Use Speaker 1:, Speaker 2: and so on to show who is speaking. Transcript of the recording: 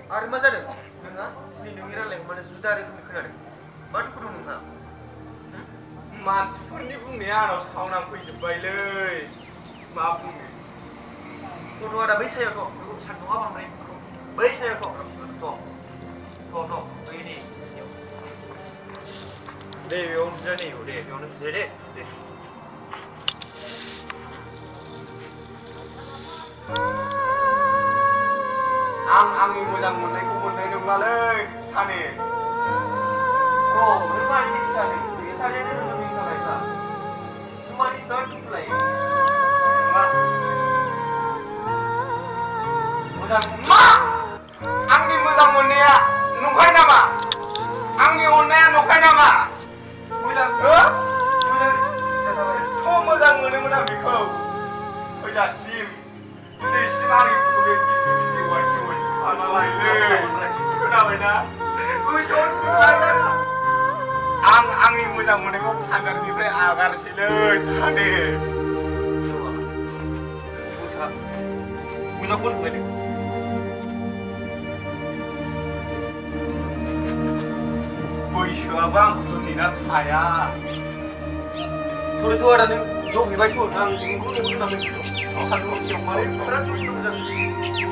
Speaker 1: Ari मा जादों नोंहा दिनै नोंनि रायलायनायखौ माने जुदा रोखोमनि खोनादों मा दुखु दं नोंहा
Speaker 2: मानसिफोरनि बुंनाया आंनाव सावनां फैजोब्बायलै मा बुंनो
Speaker 1: गथ'आ दा बै सायाव दं बेखौ सान्दुंआ बांद्राय बै सायाव दं बै दे बेयावनो जिराय नै दे बेयावनो जिराय दे
Speaker 2: आंनि मोजां मोननायखौ मोननाय नंलालै सानै
Speaker 1: नों मानि बिदि सानो बे सानैया जोंनो लोगोनि थाखायखा नों मानि बिराद दुखु लायो
Speaker 2: मोजां मा आंनि मोजां मोननाया नंखाय नामा आंनि अननाया नंखाय नामा मोजां मोजां मोनोमोन आं बेखौ फैजासिम दिनैसिम आंनिखौ बे खोनाबायना आंनि मोजां मोननायखौ फानजारनिफ्राय आगारसैलै थादे मोजां बोजोबबाय बैसोआबो आंखौ नेना थाया
Speaker 1: थ' आदा नों ज' बिबायथ' आं नोंखौ लेंहरनो नांगोन सान्दुं माने बिराद